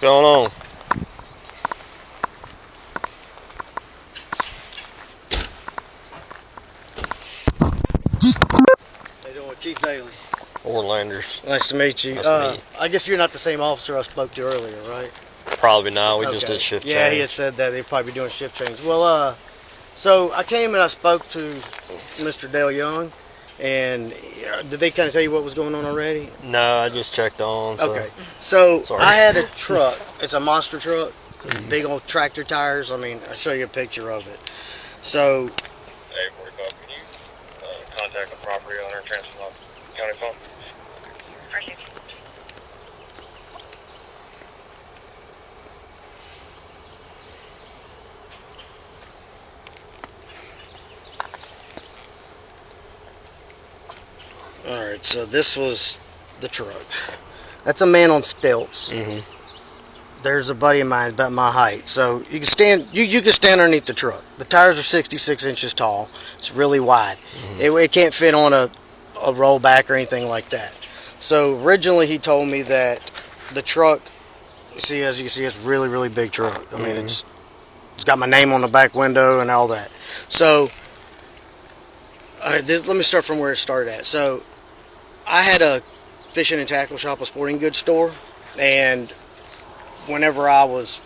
going on? How you doing? Keith Daly. Orlanders. Nice to meet you. Nice to meet you. I guess you're not the same officer I spoke to earlier, right? Probably not. We just did shift change. Yeah, he had said that he'd probably be doing shift change. Well, so I came and I spoke to Mr. Dale Young, and did they kind of tell you what was going on already? No, I just checked on. So. Okay. So Sorry. I had a truck. It's a monster truck. Big old tractor tires. I mean, I'll show you a picture of it. So. Hey, 45, can you contact the property owner and transfer my county phone? Alright, so this was the truck. That's a man on stilts. There's a buddy of mine about my height. So you can stand you can stand underneath the truck. The tires are 66 inches tall. It's really wide. It can't fit on a rollback or anything like that. So originally he told me that the truck, see, as you can see, it's a really, really big truck. I mean, it's got my name on the back window and all that. So let me start from where it started at. So I had a fishing and tackle shop, a sporting goods store, and whenever I was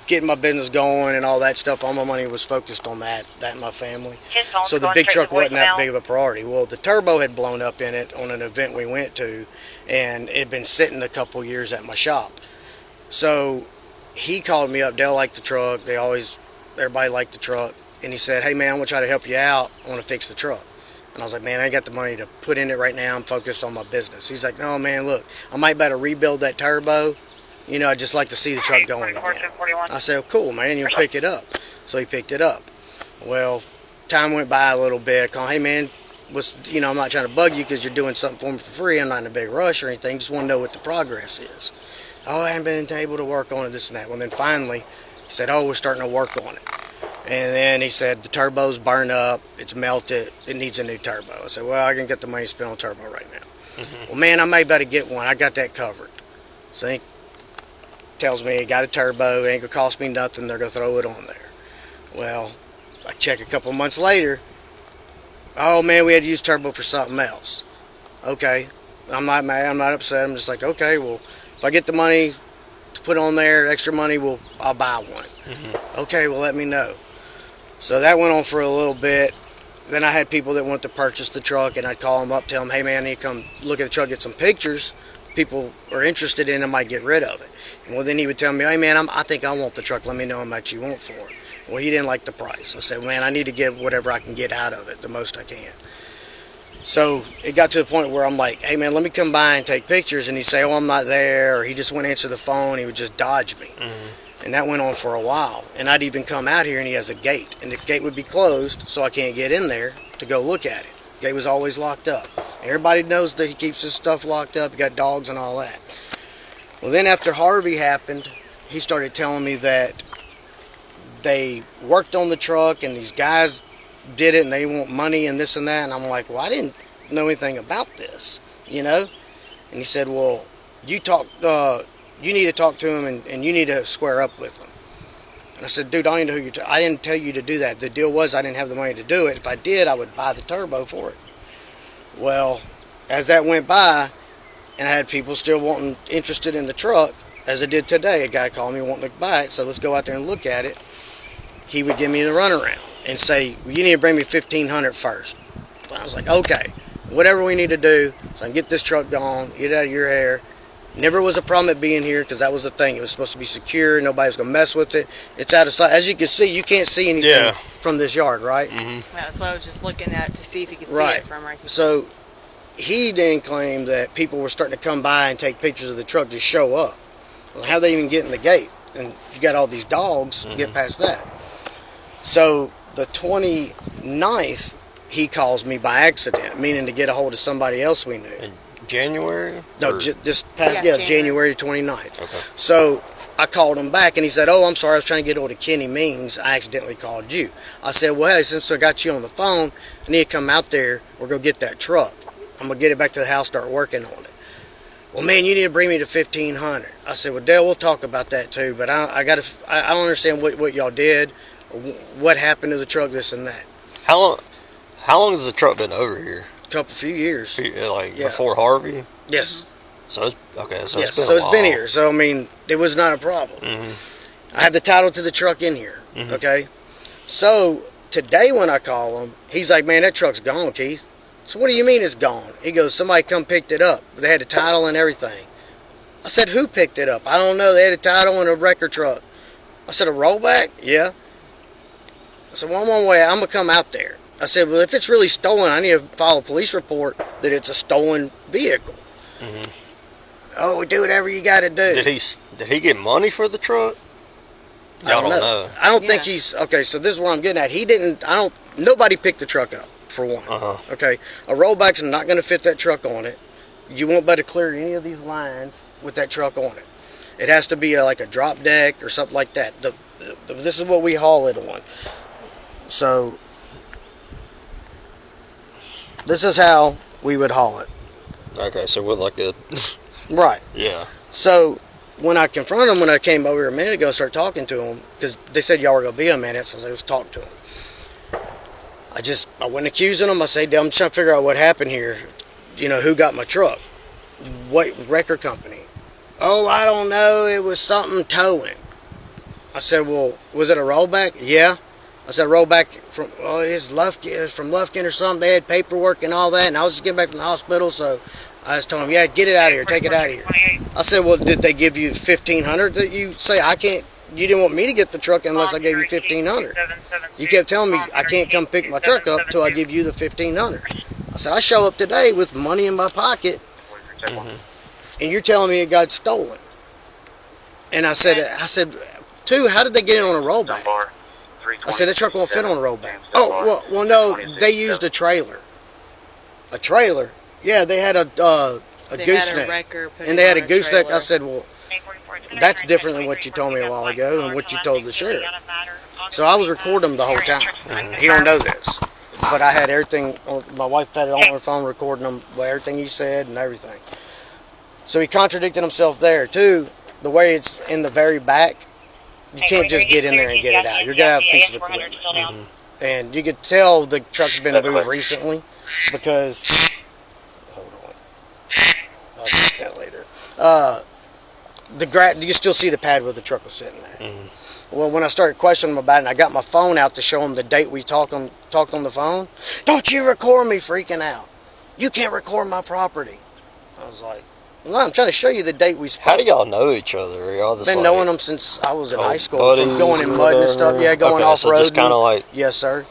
getting my business going and all that stuff, all my money was focused on that and my family. So the big truck wasn't that big of a priority. Well, the turbo had blown up in it on an event we went to, and it had been sitting a couple years at my shop. So he called me up. Dale liked the truck. Everybody liked the truck. And he said, hey, man, I'm going to try to help you out. I want to fix the truck. And I was like, man, I ain't got the money to put in it right now. I'm focused on my business. He's like, no, man, look, I might better rebuild that turbo. You know, I'd just like to see the truck going again. I said, oh, cool, man, you'll pick it up. So he picked it up. Well, time went by a little bit. I called, hey, man, I'm not trying to bug you because you're doing something for me for free. I'm not in a big rush or anything. Just want to know what the progress is. Oh, I haven't been able to work on it, this and that. Well, then finally, he said, oh, we're starting to work on it. And then he said, the turbo's burned up, it's melted, it needs a new turbo. I said, well, I can get the money to spend on turbo right now. Well, man, I may better get one. I got that covered. So he tells me he got a turbo, it ain't going to cost me nothing, they're going to throw it on there. Well, I check a couple months later, oh, man, we had to use turbo for something else. Okay, I'm not mad, I'm not upset, I'm just like, okay, well, if I get the money to put on there, extra money, I'll buy one. Okay, well, let me know. So that went on for a little bit. Then I had people that wanted to purchase the truck, and I'd call them up, tell them, hey, man, I need to come look at the truck, get some pictures. People are interested in it, might get rid of it. And well, then he would tell me, hey, man, I think I want the truck. Let me know how much you want for it. Well, he didn't like the price. I said, man, I need to get whatever I can get out of it, the most I can. So it got to the point where I'm like, hey, man, let me come by and take pictures. And he'd say, oh, I'm not there, or he just wouldn't answer the phone. He would just dodge me. And that went on for a while. And I'd even come out here and he has a gate. And the gate would be closed, so I can't get in there to go look at it. The gate was always locked up. Everybody knows that he keeps his stuff locked up. He got dogs and all that. Well, then after Harvey happened, he started telling me that they worked on the truck and these guys did it and they want money and this and that. And I'm like, well, I didn't know anything about this, you know? And he said, well, you need to talk to him and you need to square up with him. And I said, dude, I don't know who you're I didn't tell you to do that. The deal was I didn't have the money to do it. If I did, I would buy the turbo for it. Well, as that went by, and I had people still interested in the truck, as I did today, a guy called me wanting to buy it, so let's go out there and look at it. He would give me the runaround and say, well, you need to bring me $1,500 first. So I was like, okay, whatever we need to do so I can get this truck gone, get it out of your hair. Never was a problem at being here because that was the thing. It was supposed to be secure. Nobody was going to mess with it. It's out of sight. As you can see, you can't see anything from this yard, right? Yeah, that's what I was just looking at to see if you could see it from right here. So he then claimed that people were starting to come by and take pictures of the truck to show up. Well, how they even get in the gate? And you got all these dogs, get past that. So the 29th, he calls me by accident, meaning to get a hold of somebody else we knew. In January? No, just past, January 29th. Okay. So I called him back and he said, oh, I'm sorry, I was trying to get hold of Kenny Mings. I accidentally called you. I said, well, hey, since I got you on the phone, I need to come out there or go get that truck. I'm going to get it back to the house, start working on it. well, man, you need to bring me to 1500. I said, well, Dale, we'll talk about that too, but I don't understand what y'all did, or what happened to the truck, this and that. How long has the truck been over here? Few years. Like Yeah. before Harvey? Yes. So it's okay. So Yes. it's been So a it's while. been here. So I mean, it was not a problem. I have the title to the truck in here. Okay. So today when I call him, he's like, man, that truck's gone, Keith. So what do you mean it's gone? He goes, somebody come picked it up. They had the title and everything. I said, who picked it up? I don't know. They had a title and a wrecker truck. I said, a rollback? Yeah. I said, well, I'm on my way. I'm going to come out there. I said, well, if it's really stolen, I need to file a police report that it's a stolen vehicle. Oh, do whatever you got to do. Did he get money for the truck? Y'all don't know. I don't think he's okay. So this is what I'm getting at. He didn't. Nobody picked the truck up for one. Okay, a rollback's not going to fit that truck on it. You won't be able to clear any of these lines with that truck on it. It has to be like a drop deck or something like that. This is what we haul it on. So this is how we would haul it. Okay, so with like a Right. yeah. So when I confronted him, when I came over here a minute ago, started talking to him, because they said y'all were going to be a minute, so I was talking to him. I went accusing him. I said, I'm trying to figure out what happened here. You know, who got my truck? What record company? Oh, I don't know. It was something towing. I said, well, was it a rollback? Yeah. I said, rollback from, it's from Lufkin or something. They had paperwork and all that, and I was just getting back from the hospital, so I just told him, yeah, get it out of here, take it out of here. I said, well, did they give you $1,500 that you say I can't, you didn't want me to get the truck unless I gave you $1,500. You kept telling me I can't come pick my truck up till I give you the $1,500. I said, I show up today with money in my pocket, and you're telling me it got stolen. And I said, two, how did they get it on a rollback? I said, that truck won't fit on a rollback. Oh, well, no, they used a trailer. A trailer? Yeah, they had a gooseneck. And they had a gooseneck. I said, well, that's different than what you told me a while ago and what you told the sheriff. So I was recording him the whole time. He don't know this. But I had everything, my wife had it on her phone recording him, everything he said and everything. So he contradicted himself there too. The way it's in the very back, you can't just get in there and get it out. You're going to have a piece of equipment. And you could tell the truck's been moved recently because, hold on, I'll get that later. You can still see the pad where the truck was sitting there. Well, when I started questioning him about it, and I got my phone out to show him the date we talked on the phone, don't you record me freaking out. You can't record my property. I was like, no, I'm trying to show you the date we spoke. How do y'all know each other? Are y'all just been like, knowing them since I was in high school. buddies, From going in mud and stuff. Yeah, going okay, off-road. So just kind of like... Yes, sir.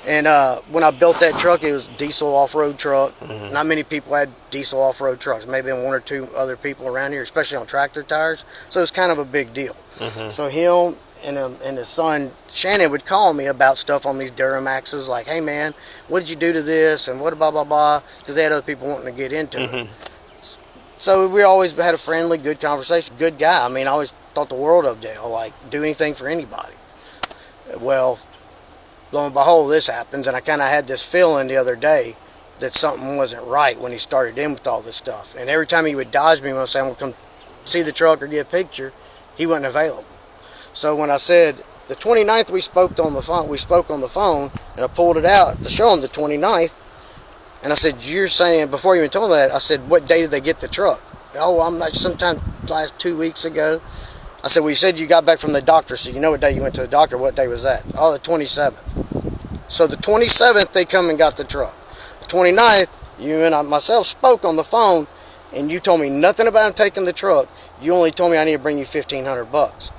And when I built that truck, it was a diesel off-road truck. Not many people had diesel off-road trucks. Maybe one or two other people around here, especially on tractor tires. So it was kind of a big deal. So him and his son Shannon would call me about stuff on these Duramaxes, like, hey man, what did you do to this, and what blah blah blah, because they had other people wanting to get into it. So we always had a friendly, good conversation. Good guy. I mean, I always thought the world of Dale. Like, do anything for anybody. Well, lo and behold, this happens, and I kind of had this feeling the other day that something wasn't right when he started in with all this stuff. And every time he would dodge me when I was saying, I'm going to come see the truck or get a picture, he wasn't available. So when I said the 29th we spoke on the phone, and I pulled it out to show him the 29th, and I said, you're saying, before you even told me that, I said, what day did they get the truck? Oh, I'm not, sometime last 2 weeks ago. I said, well, you said you got back from the doctor, so you know what day you went to the doctor. What day was that? Oh, the 27th. So the 27th, they come and got the truck. The 29th, you and I myself spoke on the phone, and you told me nothing about him taking the truck. You only told me I need to bring you $1,500.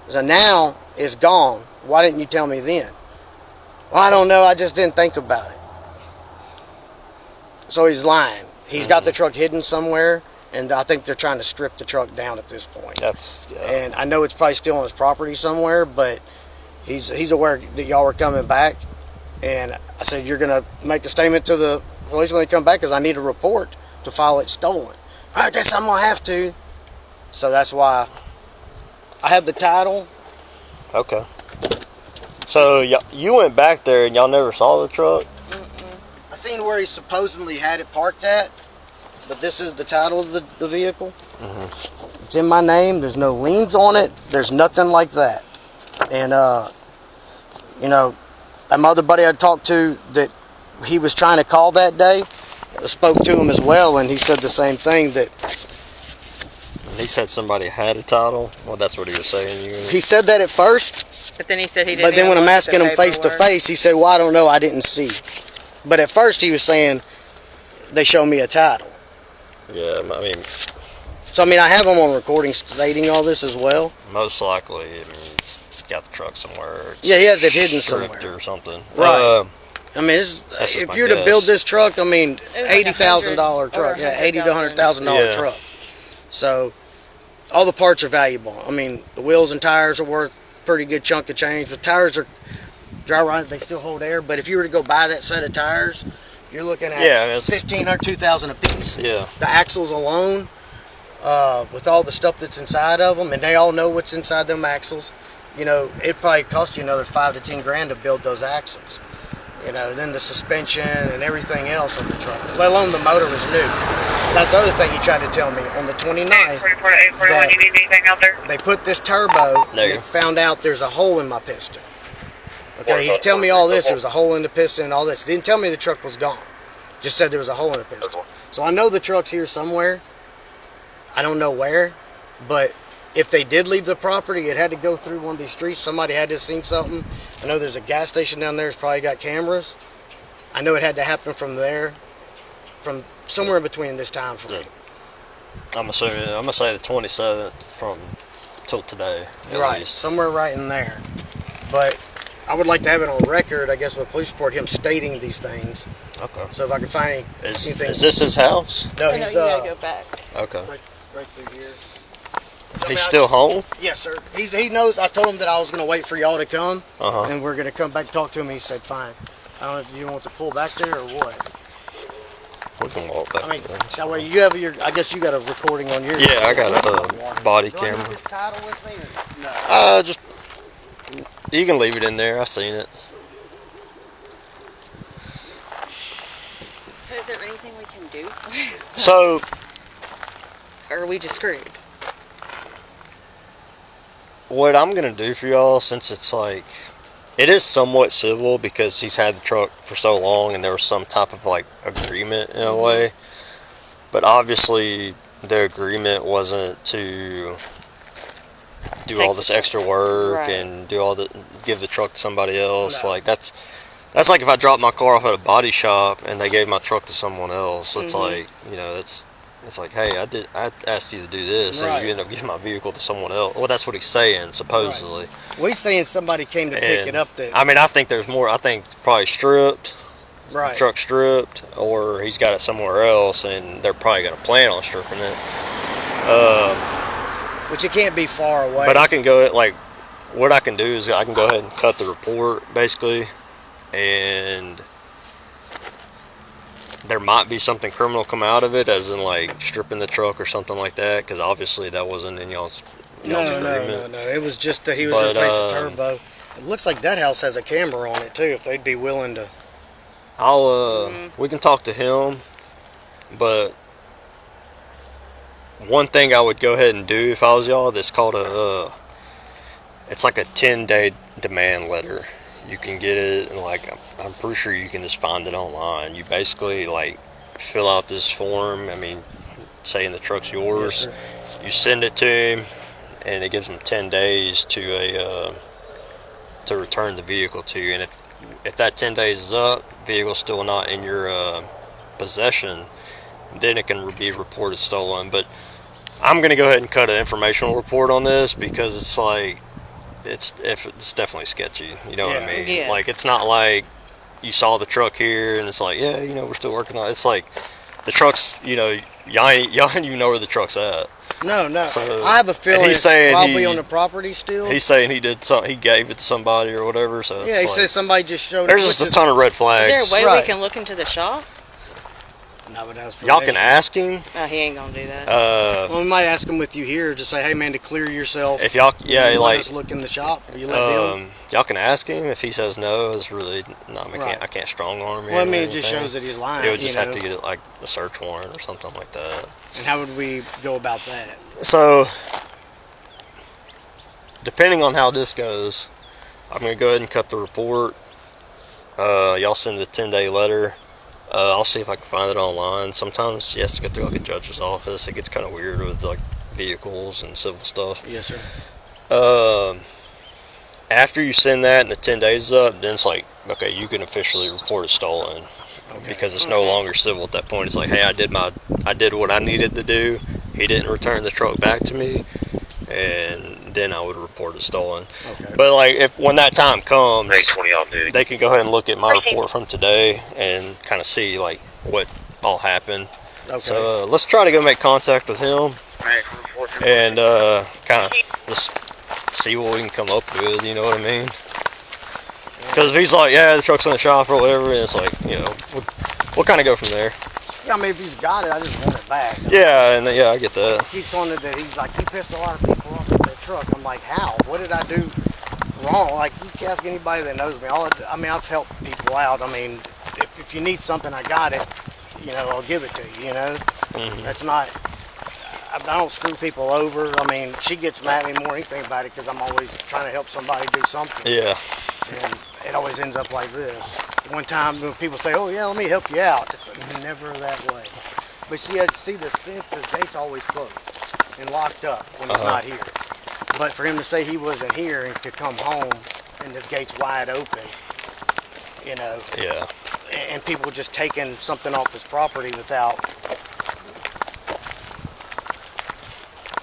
So now it's gone. Why didn't you tell me then? Well, I don't know. I just didn't think about it. So he's lying. He's got the truck hidden somewhere, and I think they're trying to strip the truck down at this point. And I know it's probably still on his property somewhere, but he's aware that y'all were coming back. And I said, you're going to make a statement to the police when they come back, because I need a report to file it stolen. I guess I'm going to have to. So that's why I have the title. Okay. So you went back there and y'all never saw the truck? I seen where he supposedly had it parked at, but this is the title of the vehicle. It's in my name. There's no liens on it. There's nothing like that. And, you know, my other buddy I talked to that he was trying to call that day, I spoke to him as well, and he said the same thing, that He said somebody had a title. Well, that's what he was saying. he said that at first, But then he said he didn't. but then when even I'm look at the asking him face to paperwork. face, he said, well, I don't know, I didn't see. But at first he was saying they showed me a title. Yeah, I mean, So, I mean, I have him on recording stating all this as well. most likely, I mean, he's got the truck somewhere. Yeah, he has it hidden stripped somewhere. or something. Right. I mean, That's just if my you're to guess. build this truck, I mean, It was like $80,000 truck. or Yeah, $80,000 to $100,000 Yeah. truck. So, all the parts are valuable. I mean, the wheels and tires are worth a pretty good chunk of change. The tires are dry rot, they still hold air. But if you were to go buy that set of tires, you're looking at Yeah, it's- $1,500, $2,000 a piece. Yeah. The axles alone, with all the stuff that's inside of them, and they all know what's inside them axles, you know, it probably cost you another $5 to $10 to build those axles. You know, then the suspension and everything else on the truck, let alone the motor is new. That's the other thing he tried to tell me on the 29th. 44 to 841, that you need anything out there? They put this turbo There you and go. found out there's a hole in my piston. Okay, he'd tell me all this, there was a hole in the piston and all this. Didn't tell me the truck was gone. Just said there was a hole in the piston. So I know the truck's here somewhere. I don't know where, but if they did leave the property, it had to go through one of these streets. Somebody had to have seen something. I know there's a gas station down there that's probably got cameras. I know it had to happen from there, from somewhere in between this time frame. I'm gonna say the 27th from till today. At Right, least. somewhere right in there. But I would like to have it on record, I guess, with police report, him stating these things. Okay. So if I can find anything. Is this his house? No, No, he's you gotta go back. Okay. right through here. He's still home? Yes, sir. He knows. I told him that I was going to wait for y'all to come, Uh-huh. and we're going to come back and talk to him. He said, fine. I don't know if you want to pull back there or what. We can walk back. I mean, that way you have your, I guess you got a recording on your. Yeah, I got a body Do I leave camera. this title with me or no? Just you can leave it in there. I seen it. So is there anything we can do? So Or are we just screwed? what I'm gonna do for y'all, since it's like, it is somewhat civil because he's had the truck for so long and there was some type of like agreement in a way, but obviously the agreement wasn't to do Take all the this truck. extra work Right. and give the truck to somebody else. No. Like that's like if I dropped my car off at a body shop and they gave my truck to someone else. It's like, you know, it's like, hey, I asked you to do this, Right. and you end up giving my vehicle to someone else. Well, that's what he's saying, supposedly. Well, he's saying somebody came to pick And, it up that. I mean, I think there's more. I think probably stripped, Right. truck stripped, or he's got it somewhere else, and they're probably going to plan on stripping it. Which it can't be far away. But I can go like, what I can do is I can go ahead and cut the report basically, and there might be something criminal come out of it, as in like stripping the truck or something like that, because obviously that wasn't in y'all's no. agreement. It was just that he was But, replacing turbo. It looks like that house has a camera on it too, if they'd be willing to. We can talk to him, but one thing I would go ahead and do if I was y'all, that's called it's like a 10-day demand letter. You can get it, and like I'm pretty sure you can just find it online. You basically like fill out this form. I mean, saying the truck's yours. Yes, sir. You send it to him, and it gives him 10 days to return the vehicle to you. And if that 10 days is up, vehicle's still not in your possession, then it can be reported stolen. But I'm gonna go ahead and cut an informational report on this, because it's like it's definitely sketchy. You know what I mean? Yeah. Like, it's not like you saw the truck here and it's like, yeah, you know, we're still working on it. It's like the truck's, you know, y'all ain't even know where the truck's at. No. So- I have a feeling he's it's saying probably he- on the property still. He's saying he did something, he gave it to somebody or whatever. So Yeah, it's he like, says somebody just showed there's it. just which a ton of red Is flags. there a way Right. we can look into the shop? I would ask Y'all can permission. ask him. No, he ain't gonna do that. Well, we might ask him with you here. Just say, hey man, to clear yourself. If y'all, you yeah, let like, us look in the shop. Or you let them. y'all can ask him. If he says no, it's really no. Right. I can't strong arm him. Well, I mean, or it just anything. shows that he's lying. It would just you have know? to get like a search warrant or something like that. And how would we go about that? So, depending on how this goes, I'm gonna go ahead and cut the report. Y'all send the 10-day letter. I'll see if I can find it online. Sometimes you have to go through like a judge's office. It gets kind of weird with like vehicles and civil stuff. Yes, sir. After you send that and the 10 days is up, then it's like, okay, you can officially report it stolen. Okay. Because it's no longer civil at that point. It's like, hey, I did what I needed to do. He didn't return the truck back to me, and then I would report it stolen. Okay. But like, when that time comes, 820 off duty. they can go ahead and look at my report from today and kind of see like what all happened. Okay. So let's try to go make contact with him and kind of just see what we can come up with. You know what I mean? Because if he's like, yeah, the truck's in the shop or whatever, and it's like, you know, we'll kind of go from there. Yeah, I mean, if he's got it, I just want it back. Yeah, and yeah, I get that. He keeps on it that he's like, he pissed a lot of people off with that truck. I'm like, how? What did I do wrong? Like, you can ask anybody that knows me. I mean, I've helped people out. I mean, if you need something, I got it. You know, I'll give it to you, you know? Mm-hmm. That's not, I don't screw people over. I mean, she gets mad at me more than anything about it because I'm always trying to help somebody do something. Yeah. And it always ends up like this. One time when people say, oh yeah, let me help you out, it's never that way. But see, this fence, this gate's always closed and locked up when he's not here. But for him to say he wasn't here and to come home and this gate's wide open, you know, Yeah. and people just taking something off his property without.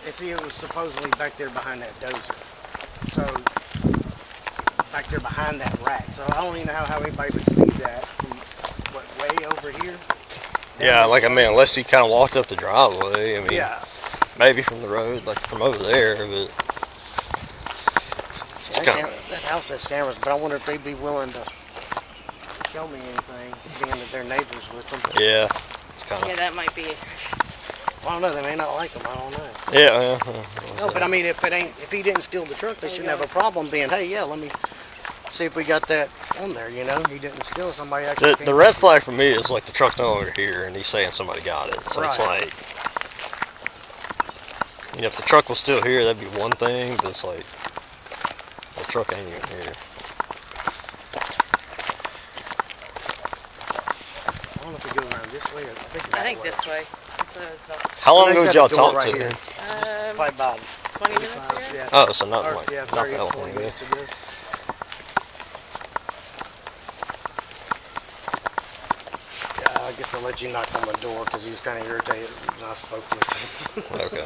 And see, it was supposedly back there behind that dozer. So, back there behind that rack. So I don't even know how anybody would see that from, what, way over here? Yeah, like, I mean, unless he kind of walked up the driveway, I mean, Yeah. maybe from the road, like from over there, but it's kind of, That house has cameras, but I wonder if they'd be willing to show me anything, being that they're neighbors with them. yeah, it's kind Yeah, of, that might be. I don't know, they may not like them, I don't know. yeah. No, but I mean, if he didn't steal the truck, they shouldn't have a problem being, hey, yeah, let me see if we got that on there, you know? He didn't steal it, somebody actually The came. red flag for me is like the truck's no longer here and he's saying somebody got it. So it's Right. like, you know, if the truck was still here, that'd be one thing, but it's like, the truck ain't even here. I don't know if we go around this way or I think this way. How long Well, ago he's did y'all got a door talk right to here. him? Probably about 20 minutes ago. 35, yeah. Oh, so not Or, like, yeah, not 30 that or long 40 ago. minutes ago. Yeah, I guess I'll let you knock on the door because he was kind of irritated when I spoke with him. Okay.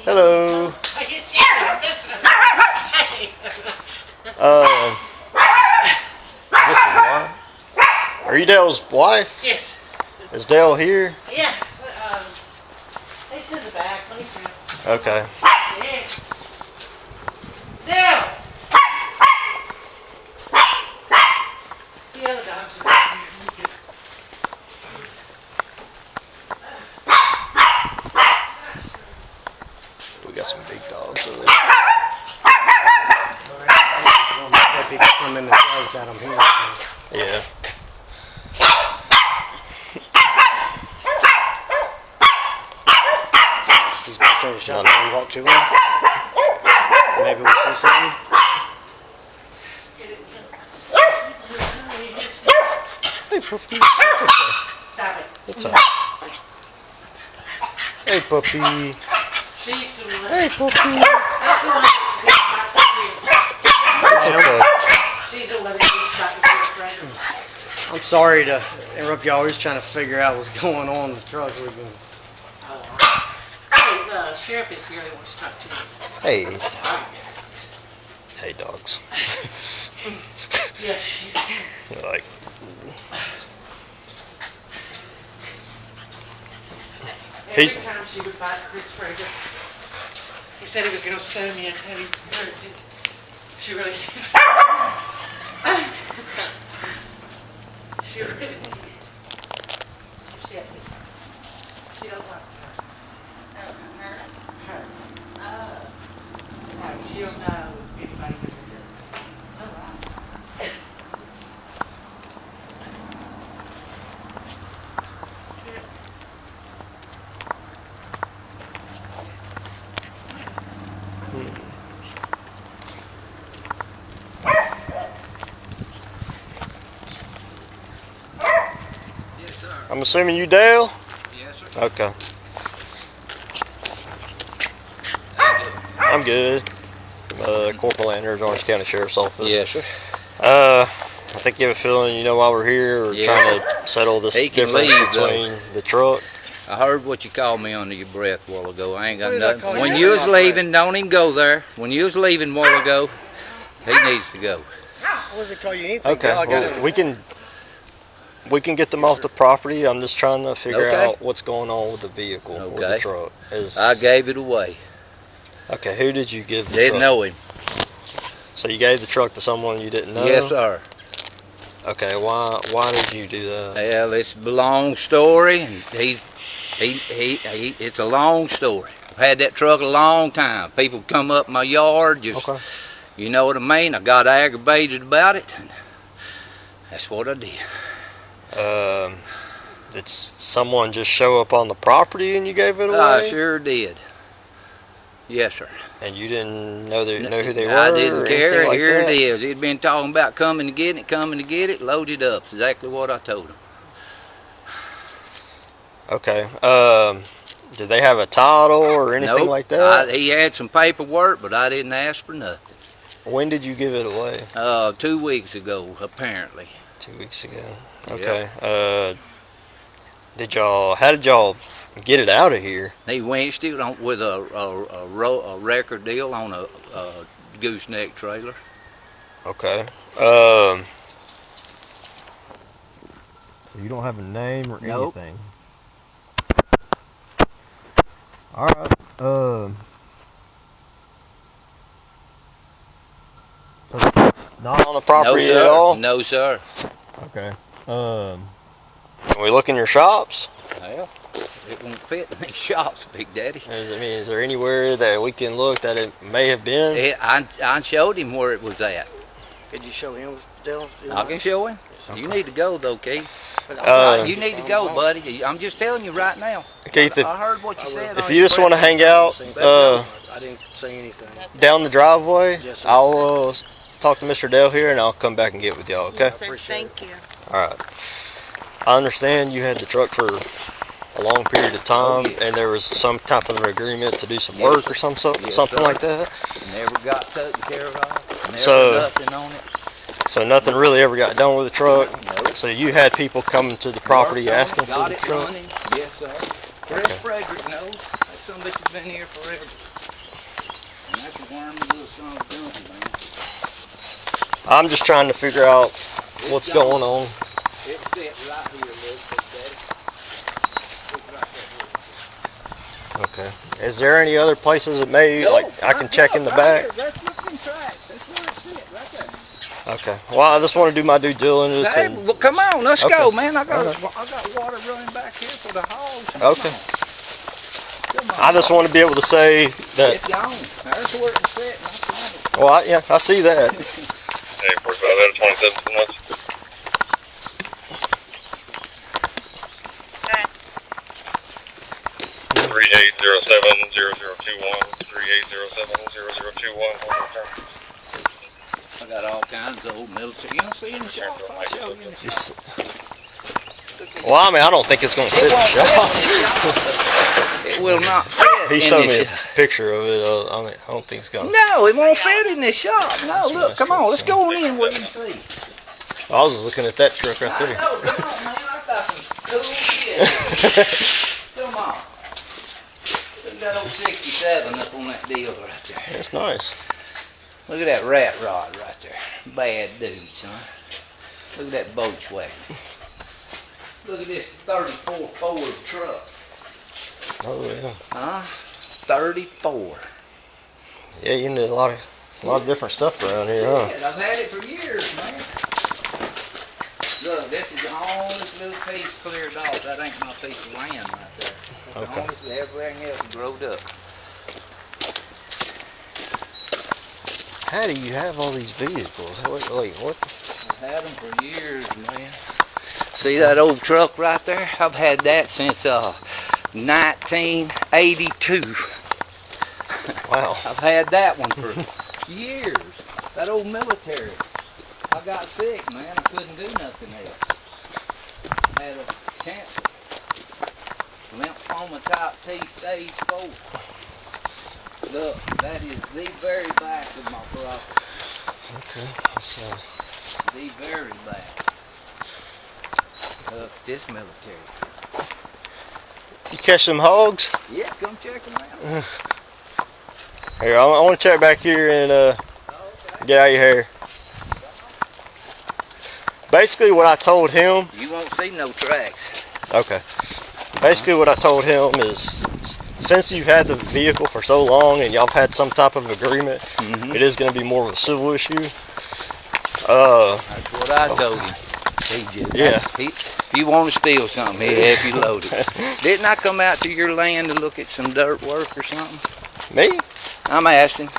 Hello. This is why. Are you Dale's wife? Yes. Is Dale here? Yeah. He's in the back. Let me see. Okay. Yes. Dale! The other dogs are here. We got some big dogs over there. Have people come in the door without them here. So. Yeah. If he's going to turn the shot and walk to him, maybe we'll see something. Hey, puppy. It's okay. Stop it. It's all right. Hey, puppy. She's the one. Hey, puppy. That's the one that It's okay. she's the one that gets shot in the right. I'm sorry to interrupt y'all. We're just trying to figure out what's going on with the truck. So we can... Hey, the sheriff is here. He wants to talk to you. Hey. Hey, dogs. Yes, she's here. You're like, Every time she would bite Chris Prager, he said he was going to sue me until he proved it. She really did. She really did. She said it. She don't like her. Her. No, she don't know if anybody was a girl. Oh, right. I'm assuming you Dale? Yes, sir. Okay. I'm good. Corporal Landers, Orange County Sheriff's Office. Yes, sir. I think you have a feeling you know why we're here. We're trying to settle this He can difference leave, between the truck. I heard what you called me under your breath a while ago. I ain't got What did I call nothing. you When under you was my leaving, don't even go there. When you was leaving a while ago, he needs to go. I wasn't calling you anything. Okay, Dale. I got well, it. we can get them off the property. I'm just trying to figure Okay. out what's going on with the vehicle or the Okay. truck. I gave it away. Okay, who did you give the Didn't truck? know him. So you gave the truck to someone you didn't know? Yes, sir. Okay, why did you do that? Well, it's a long story, and it's a long story. I've had that truck a long time. People come up my yard, just, Okay. you know what I mean? I got aggravated about it, and that's what I did. Did someone just show up on the property and you gave it away? I sure did. Yes, sir. And you didn't know who they were? I didn't or care. anything like Here that? it is. He'd been talking about coming to get it, loaded up. It's exactly what I told him. Okay. Did they have a title or anything Nope. like that? He had some paperwork, but I didn't ask for nothing. When did you give it away? 2 weeks ago, apparently. 2 weeks ago. Yep. Okay. How did y'all get it out of here? He winched it with a record deal on a gooseneck trailer. Okay. So you don't have a name or Nope. anything? All right. So not on the property no, sir. at all? No, sir. Okay. Can we look in your shops? Well, it won't fit in these shops, Big Daddy. Is there anywhere that we can look that it may have been? I showed him where it was at. Could you show him, Dale? if you I want? can show him. You need to go, though, Keith. Uh, You need to go, buddy. I'm just telling you right now. Keith, I heard what you said. if you just want to hang out I didn't say anything. down the driveway, Yes, sir. I'll talk to Mr. Dale here and I'll come back and get with y'all, okay? Sir, Appreciate thank you. All right. I understand you had the truck for a long period of time yeah. and there was some type of agreement to do some Yes, work sir. or something Yes, like sir. that. Never got taken care of. Never So- nothing on it. So nothing really ever got done with the truck. Nope. So you had people coming to the property Worked on asking it, for got the it truck? running. Yes, sir. Chris Frederick knows. That son of a bitch has been here forever. And that's a wormy little son of a gun, man. I'm just trying to figure out what's going on. It fit right here, look, Big Daddy. Look right there. Okay. Is there any other places that maybe like I can check in the Right back? here. That's what's in tracks. That's where it's sit, right there. Okay. Well, I just want to do my due diligence. Hey, And, well, come on, let's Okay. go, man. I got Okay. water running back here for the hogs. Come Okay. on. Come on. I just want to be able to say that. It's gone. There's where it's sitting. I found it. Well, yeah, I see that. Hey, 45 out of 27 months. Okay. 3807-0021, 3807-0021, hold on, turn. I got all kinds of old military. You don't see in the shop. I'll show you in the shop. Well, I mean, I don't think it's going to fit It the won't fit shop. in the shop. It will not fit. He in showed this me a shop. picture of it. I mean, I don't think it's going to. No, it won't fit in this shop. No, look, come on, let's go on in where you can see. I was just looking at that truck right I there. know, come on, man. I got some cool shit. Come on. Look at that old 67 up on that deal right there. It's nice. Look at that rat rod right there. Bad dude, son. Look at that Volkswagen. Look at this 34 Ford truck. Oh yeah. Huh? 34. Yeah, you need a lot of different stuff around here, huh? Yeah, I've had it for years, man. Look, this is the only little piece cleared off. That ain't my piece of land right there. That's Okay. the only, everything else growed up. How do you have all these vehicles? Wait, what? I've had them for years, man. See that old truck right there? I've had that since 1982. Wow. I've had that one for years. That old military. I got sick, man. I couldn't do nothing else. I had a cancer. Lymphoma type T stage 4. Look, that is the very back of my property. Okay. The very back. Look, this military. You catch some hogs? Yeah, come check them out. Here, I want to check back here and get out your hair. Basically, what I told him. You won't see no tracks. Okay. Basically, what I told him is, since you've had the vehicle for so long and y'all had some type of agreement, it is going to be more of a civil issue. That's what I told him. Yeah. If you want to steal something, he'll help you load it. Didn't I come out to your land to look at some dirt work or something? Me? I'm asking.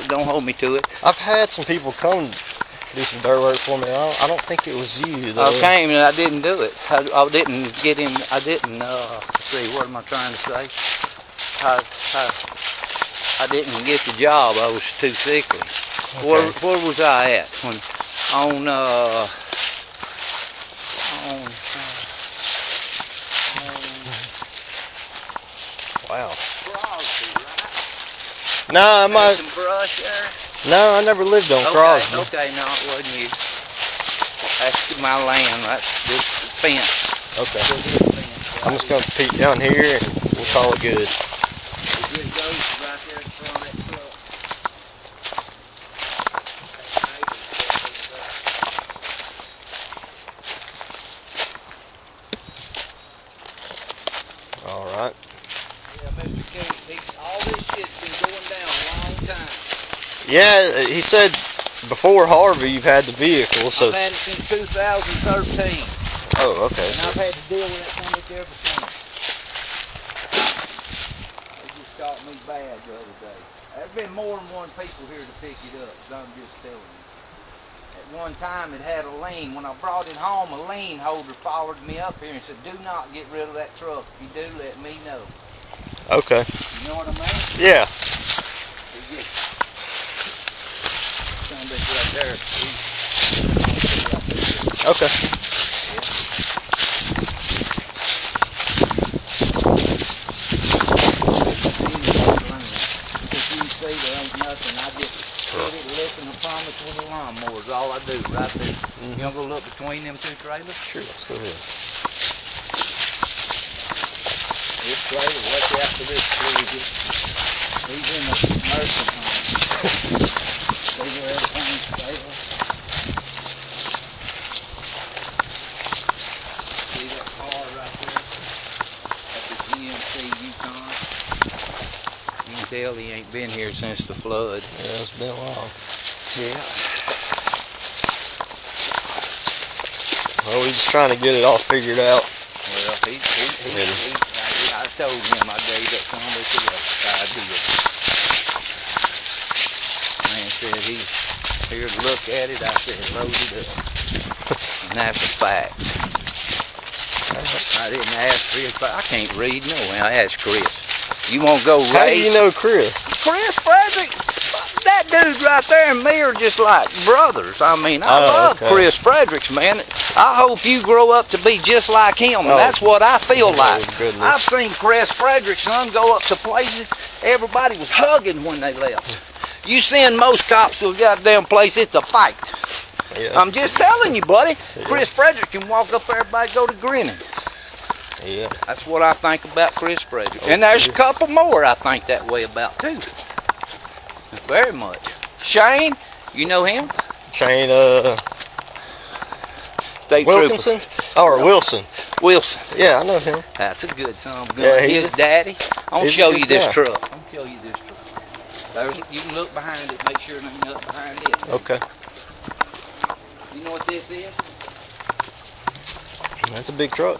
Don't hold me to it. I've had some people come do some dirt work for me. I don't think it was you, though. I came and I didn't do it. I didn't get him. I didn't, see, what am I trying to say? I didn't get the job. I was too sickly. Okay. Where was I at? Wow. No, I might. Some brush there? No, I never lived on Crosby. Okay, no, it wasn't you. That's my land. That's this fence. Okay. I'm just going to peek down here and we'll call it good. It just goes right there in front of that truck. All right. Yeah, Mr. King, all this shit's been going down a long time. Yeah, he said before Harvey you've had the vehicle, so. I've had it since 2013. Oh, okay. And I've had to deal with that thing ever since. They just caught me bad the other day. There's been more than one people here to pick it up, so I'm just telling you. At one time it had a lien. When I brought it home, a lien holder followed me up here and said, do not get rid of that truck. If you do, let me know. Okay. You know what I mean? Yeah. He gets some bitch right there. Okay. All I do right there. You want to go look between them two trailers? Sure, let's go ahead. This trailer, watch out for this crazy. He's in the nursing home. They were everything's trailer. See that car right there? That's a GMC Yukon. You can tell he ain't been here since the flood. Yeah, it's been a while. Yeah. Well, we're just trying to get it all figured out. Well, I told him I gave that son of a bitch I did. Man said he's here to look at it. I said load it up. And that's a fact. I didn't ask Chris, but I can't read no way. I asked Chris. You want to go race? How do you know Chris? Chris Frederick. That dude right there and me are just like brothers. I mean, I love Chris Fredericks, man. I hope you grow up to be just like him, and that's what I feel like. Goodness. I've seen Chris Fredericks, son, go up to places, everybody was hugging when they left. You send most cops to a goddamn place, it's a fight. Yeah. I'm just telling you, buddy. Chris Frederick can walk up there, everybody go to grinning. Yeah. That's what I think about Chris Frederick. And there's a couple more I think that way about, too. Very much. Shane, you know him? Shane, State Wilkinson? Trooper. Or Wilson. Wilson. Yeah, I know him. That's a good son of a Yeah, gun. he's His daddy. I'm gonna he's a show good you this guy. truck. I'm gonna show you this truck. You can look behind it, make sure there's nothing behind it. Okay. You know what this is? That's a big truck.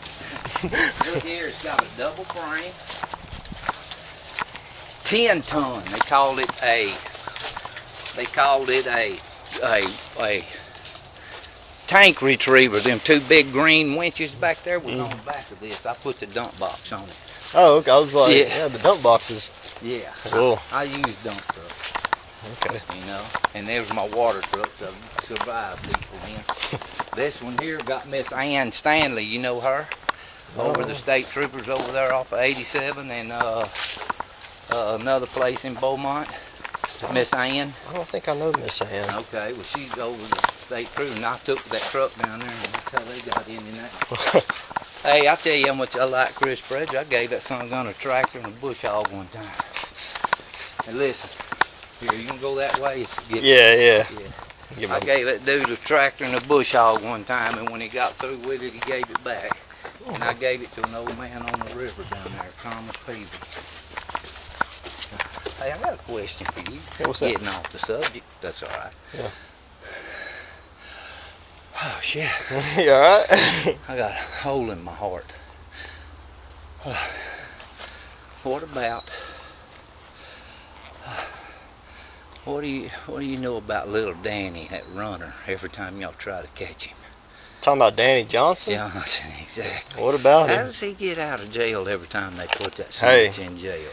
Look here, it's got a double frame. 10 ton. They called it a tank retriever. Them two big green winches back there was on the back of this. I put the dump box on it. Oh, okay. I was like, Yeah. yeah, the dump boxes. Yeah. Cool. I use dump trucks, Okay. you know. And there's my water trucks. I've survived people in. This one here got Miss Ann Stanley. You know her? Over the state troopers over there off of 87 and another place in Beaumont. Miss Ann. I don't think I know Miss Ann. Okay, well she's over the state trooper and I took that truck down there and that's how they got in that. Hey, I tell you how much I like Chris Predge. I gave that son gun a tractor and a bush hog one time. And listen, here you can go that way. Yeah. Give I me- gave that dude a tractor and a bush hog one time, and when he got through with it, he gave it back. And I gave it to an old man on the river down there, Thomas Peavy. Hey, I got a question for you. What's that? Getting off the subject, that's all right. Yeah. Oh shit, You alright? I got a hole in my heart. What do you know about little Danny, that runner? Every time y'all try to catch him. Talking about Danny Johnson? Johnson, exactly. What about How him? does he get out of jail every time they put that son in jail?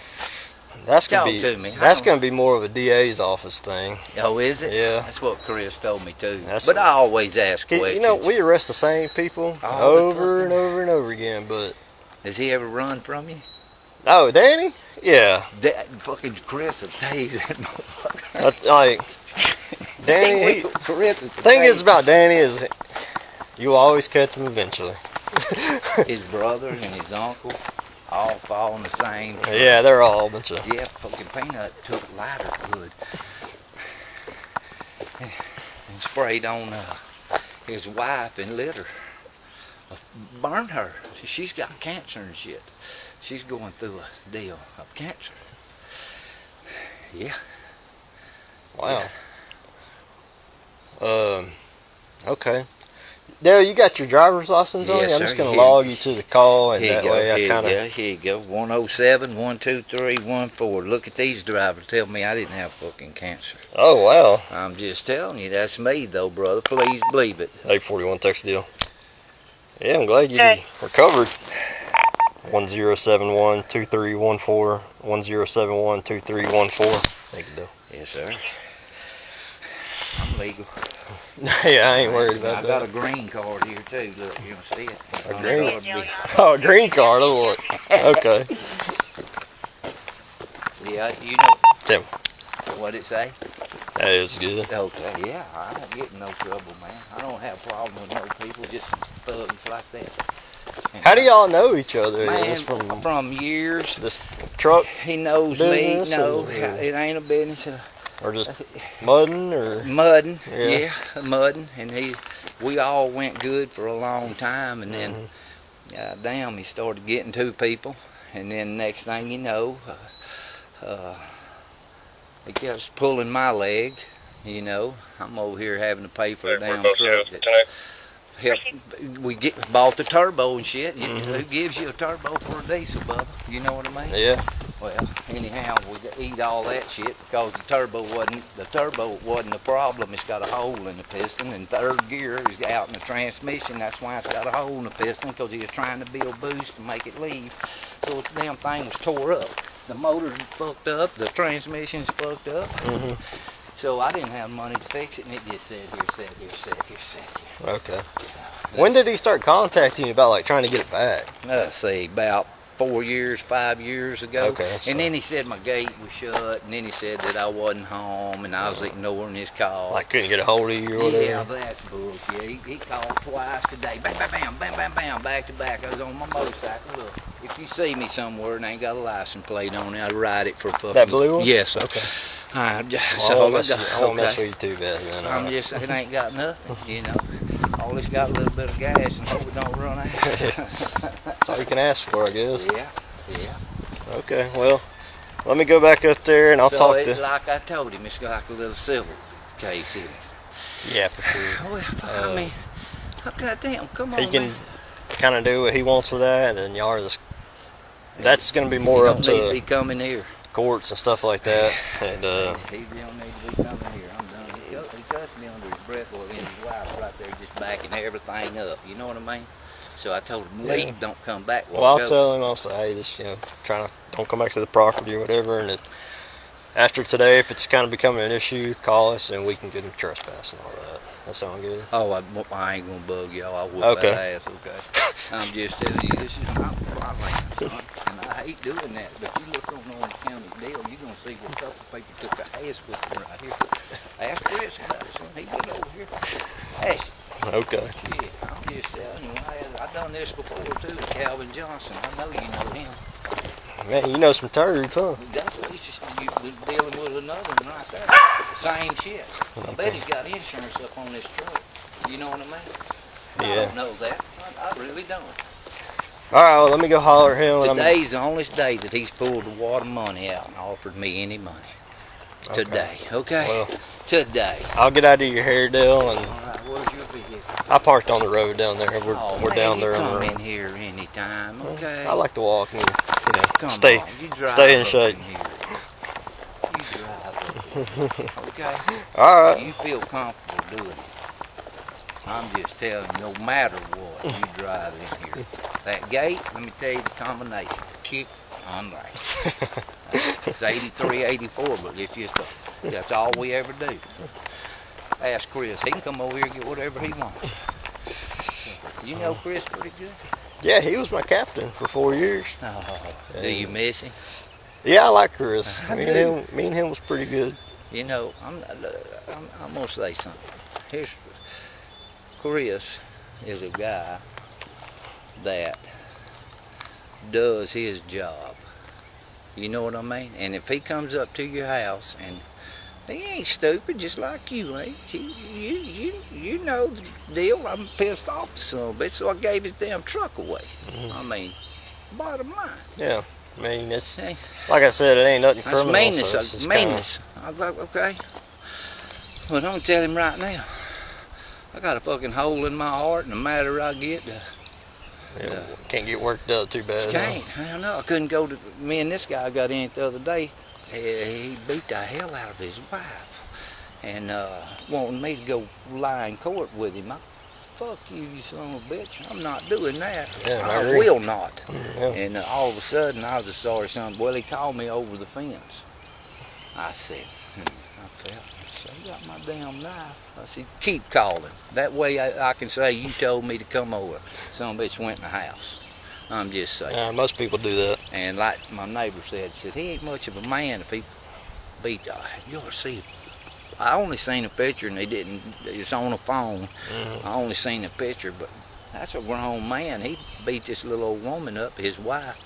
That's Talk gonna be to me. that's gonna be more of a DA's office thing. Oh, is it? Yeah. That's what Chris told me too. That's- But I always ask questions. You know, we arrest the same people All the over and fucking- over and over again, but Has he ever run from you? oh, Danny? Yeah. That fucking Chris will tase that motherfucker. Like Danny, Chris is thing is about Danny is you always catch him eventually. his brother and his uncle all fall in the same. Yeah, they're all a bunch of Yeah, fucking Peanut took lighter fluid and sprayed on his wife and lit her. Burned her. She's got cancer and shit. She's going through a deal of cancer. Yeah. wow. Okay. Dale, you got your driver's license on you? Yes, I'm sir. just gonna Here. log you to the call, and Here that you go. way I Here kind you of. go. Here you go. 107 123 14. Look at these drivers. Tell me I didn't have fucking cancer. Oh wow. I'm just telling you, that's me though, brother. Please believe it. 841 text deal. Yeah, I'm glad you recovered. 1071-2314. 1071-2314. Thank you, Bill. Yes, sir. I'm legal. Yeah, I ain't worried about I got a that. green card here too. Look, you don't see it. A green- Card be- Oh, a green card. Oh, Lord. Okay. Yeah, you know. Tim. What'd it say? That is good. Okay, yeah, I don't get in no trouble, man. I don't have a problem with no people, just some thugs like that. How do y'all know each other? Is Man, this from years. this truck He knows business me. No, or- it ain't a business. or just mudding or? Mudding, Yeah. mudding, and we all went good for a long time, and then, damn, he started getting to people, and then next thing you know, he kept pulling my leg. You know, I'm over here having to pay for a damn truck. We bought the turbo and shit. Who gives you a turbo for a diesel, Bubba? You know what I mean? Yeah. Well, anyhow, we eat all that shit because the turbo wasn't the problem. It's got a hole in the piston, and third gear is out in the transmission. That's why it's got a hole in the piston, because he was trying to build boost to make it leave. So the damn thing was tore up. The motor's fucked up. The transmission's fucked up. So I didn't have money to fix it, and it just sat here. Okay. When did he start contacting you about like trying to get it back? Let's see, about 5 years ago. Okay, so- And then he said my gate was shut, and then he said that I wasn't home, and I was ignoring his call. Like couldn't get a hold of you or whatever? Yeah, that's bullshit. He called twice today. Bam, bam, bam, bam, bam, bam, back to back. I was on my motorcycle. Look, if you see me somewhere and ain't got a license plate on it, I'd ride it for fucking... That blue one? Yes, sir. Okay. I Well, I won't mess got, with you too bad then. I'm just, it ain't got nothing, you know. All Well, it's got a little bit of gas and hope it don't run out. That's all you can ask for, I guess. Yeah, yeah. Okay, well, let me go back up there and I'll So talk it, to. like I told him, it's got like a little silver case in it. Yeah, for sure. Well, I mean, oh, goddamn, come on, He can man. kind of do what he wants with that, and then y'all are just. That's going to be more He up don't need to to be coming here. courts and stuff like that. And He don't need to be coming here. I'm done. He touched me under his breath while his wife right there just backing everything up. You know what I mean? So I told him, leave, Yeah. don't come back. well, I'll tell him. I'll say, hey, just trying to don't come back to the property or whatever. And after today, if it's kind of becoming an issue, call us and we can get him trespass and all that. That sound good? Oh, I ain't gonna bug y'all. I'll whoop Okay. that ass, okay? I'm just telling you, this is not my land, son. And I hate doing that. But if you look on Orange County deal, you're gonna see where a couple of people took a ass whooping right here. Ask Chris about it, son. He been over here. Ask him. Okay. Shit, I'm just telling you, I done this before too, with Calvin Johnson. I know you know him. Man, you know some turds, huh? That's what he's just you dealing with another one right there. Same shit. I bet he's got insurance up on this truck. You know what I mean? I Yeah. don't know that. I really don't. All right, well, let me go holler at him. And Today's the only day that he's pulled the water money out and offered me any money. Okay. Today, okay? Well, Today. I'll get out of your hair, Dale, and All right, where's your vehicle? I parked on the road down there. We're Man, down there you on the come road. in here anytime, okay? I like to walk and Come stay on, you drive stay in up shape. here. You drive up here, okay? All right. You feel comfortable doing it. I'm just telling you, no matter what, you drive in here. That gate, let me tell you the combination. Kick, unrace. It's 83, 84, but it's just, that's all we ever do. Ask Chris, he can come over here and get whatever he wants. You know Chris pretty good? Yeah, he was my captain for 4 years. Oh, do you miss him? Yeah, I like Chris. I Me do. and him was pretty good. You know, I'm gonna say something. Here's Chris is a guy that does his job. You know what I mean? And if he comes up to your house and he ain't stupid, just like you ain't. You know the deal. I'm pissed off to some bitch, so I gave his damn truck away. I mean, bottom line. Yeah. I mean, it's Hey. like I said, it ain't nothing That's criminal. meanness. so it's just Meanness. I was like, okay. But I'm telling him right now, I got a fucking hole in my heart, and the madder I get, Can't get worked up too bad. huh? can't. I don't know. I couldn't go to. Me and this guy got in the other day. He beat the hell out of his wife, and wanting me to go lie in court with him. Fuck you, you son of a bitch. I'm not doing that. Yeah, I I agree. will not. Yeah. And all of a sudden, I was a sorry son. Well, he called me over the fence. I said, I felt. So I got my damn knife. I said, keep calling. That way I can say you told me to come over. Some bitch went in the house. I'm just saying. Most people do that. And like my neighbor said, he ain't much of a man if he beat the. You ought to see. I only seen a picture and they didn't. It's on a phone. I only seen a picture, but that's a grown man. He beat this little old woman up, his wife.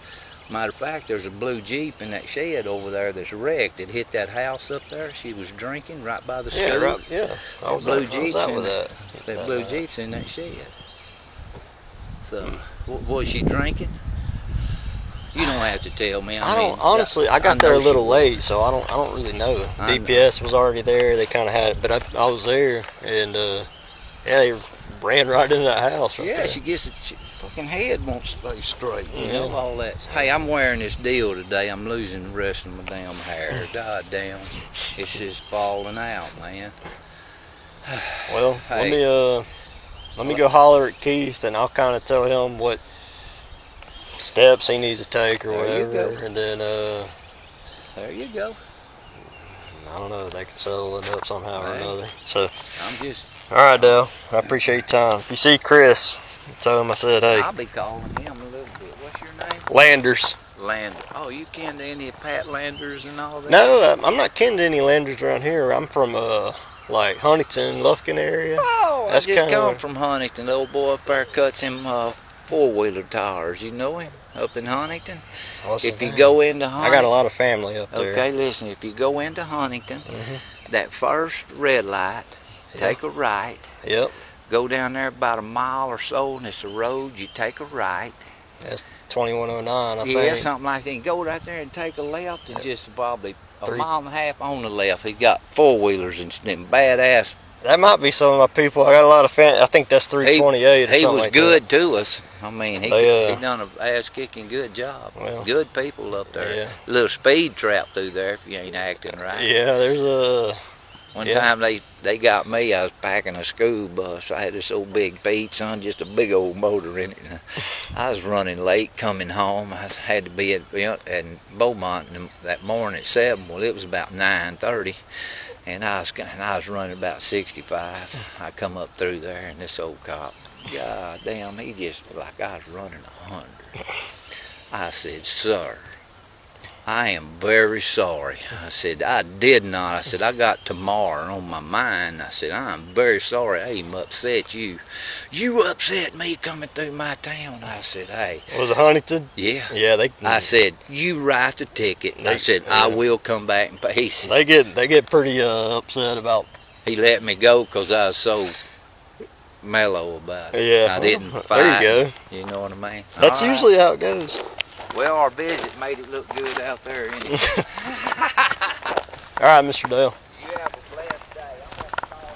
Matter of fact, there's a blue Jeep in that shed over there that's wrecked. It hit that house up there. She was drinking right by the school. Yeah, right. Yeah. I was Blue out Jeeps with in that. That blue Jeep's in that shed. So, was she drinking? You don't have to tell me. I mean, don't honestly. I got know there a she little was. late, so I don't really know. I know. DPS was already there. They kind of had it, but I was there, and yeah, they ran right into that house. Right Yeah, there. she gets it. She fucking head won't stay straight. You know Yeah. all that. Hey, I'm wearing this deal today. I'm losing the rest of my damn hair. God damn, it's just falling out, man. Well, Hey. let me go holler at Keith, and I'll kind of tell him what steps he needs to take or There you whatever, go. and then There you go. I don't know, they can settle it up somehow or Right. another. So, I'm just. all right, Dale, I appreciate your time. If you see Chris, tell him I said, hey, I'll be calling him a little bit. What's your name? Landers. Lander. Oh, you kin to any Pat Landers and all that? No, I'm not kin to any Landers around here. I'm from like Huntington, Lufkin area. Oh, That's I just kinda- come from Huntington. The old boy up there cuts him four-wheeler tires. You know him up in Huntington? What's If his you name? go into I Huntington. got a lot of family up there. Okay, listen, if you go into Huntington, Mhm. that first red light, Yeah. take a right, Yep. Go down there about a mile or so, and it's a road. You take a right. That's 2109, I Yeah, think. something like that. You go right there and take a left, and just probably a 3 mile and a half on the left. He got 4-wheelers and them badass. That might be some of my people. I got a lot of fans. I think that's 328 or He something was like good that. to us. I mean, he done a ass-kicking good job. Well, Good people up there. Yeah. A little speed trap through there if you ain't acting right. Yeah, there's a... One time they got me, I was packing a school bus. I had this old big Pete, son, just a big old motor in it. I was running late coming home. I had to be at Beaumont that morning at 7. Well, it was about 9:30. And I was running about 65. I come up through there, and this old cop, God damn, he just, like I was running 100. I said, sir, I am very sorry. I said, I did not. I said, I got tomorrow on my mind. I said, I'm very sorry I even upset you. You upset me coming through my town. I said, hey. Was it Huntington? Yeah. Yeah, I said, you write the ticket. I said, I will come back and pay. They get pretty upset about... He let me go because I was so mellow about it. Yeah. I didn't fight. There you go. You know what I mean? That's usually how it goes. Well, our visit made it look good out there anyway. All right, Mr. Dale. You have a blessed day. I'm going to call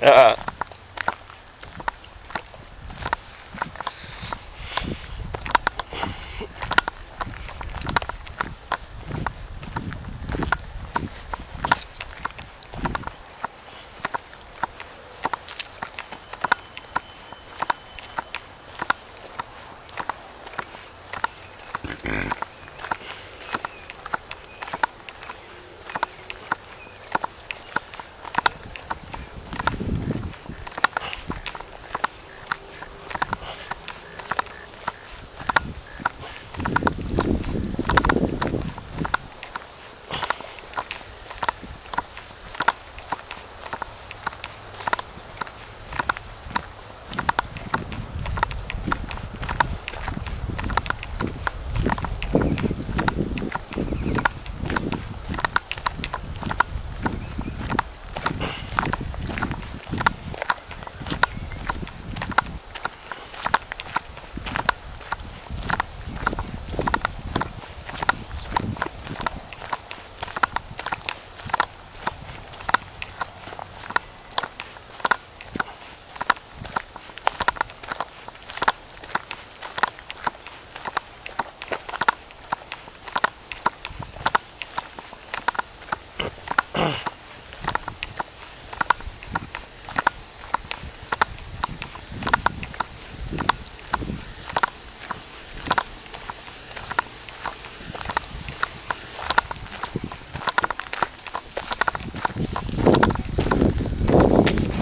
you. All right.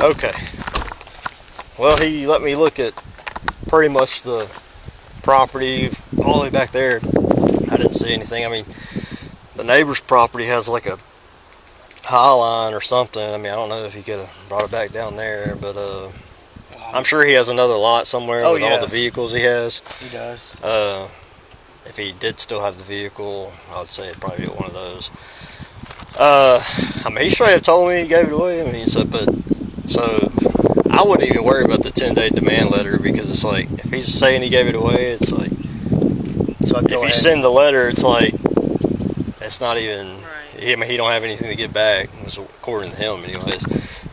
Okay. Well, he let me look at pretty much the property all the way back there. I didn't see anything. I mean, the neighbor's property has like a high line or something. I mean, I don't know if he could have brought it back down there, but I'm sure he has another lot somewhere with all the vehicles he has. He does. If he did still have the vehicle, I would say it'd probably be one of those. I mean, he straight up told me he gave it away. I mean, so I wouldn't even worry about the 10-day demand letter, because it's like, if he's saying he gave it away, it's like, So if you send the letter, it's like, it's not even, Right. I mean, he don't have anything to get back, according to him anyways.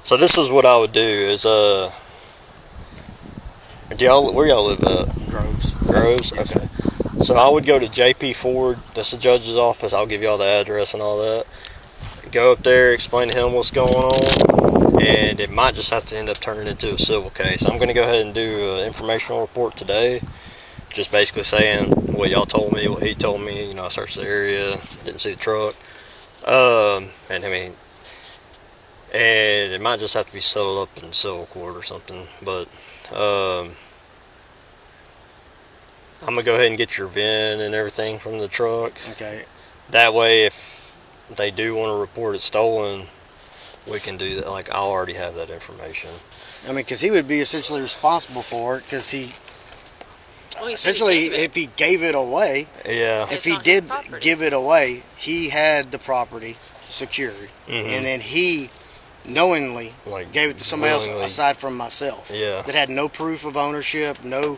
So this is what I would do is, where y'all live at? Groves? Okay. So I would go to JP Ford, that's the judge's office. I'll give you all the address and all that. Go up there, explain to him what's going on, and it might just have to end up turning into a civil case. I'm going to go ahead and do an informational report today, just basically saying what y'all told me, what he told me. You know, I searched the area, didn't see the truck, and I mean, and it might just have to be settled up in civil court or something. But I'm gonna go ahead and get your VIN and everything from the truck. Okay. That way, if they do want to report it stolen, we can do that. Like, I'll already have that information. I mean, because he would be essentially responsible for it, because he Well, essentially, if he gave it away, Yeah. if It's he not his did property. give it away, he had the property secured, and then he knowingly Like, gave it to somebody else willingly. aside from myself. Yeah. That had no proof of ownership, no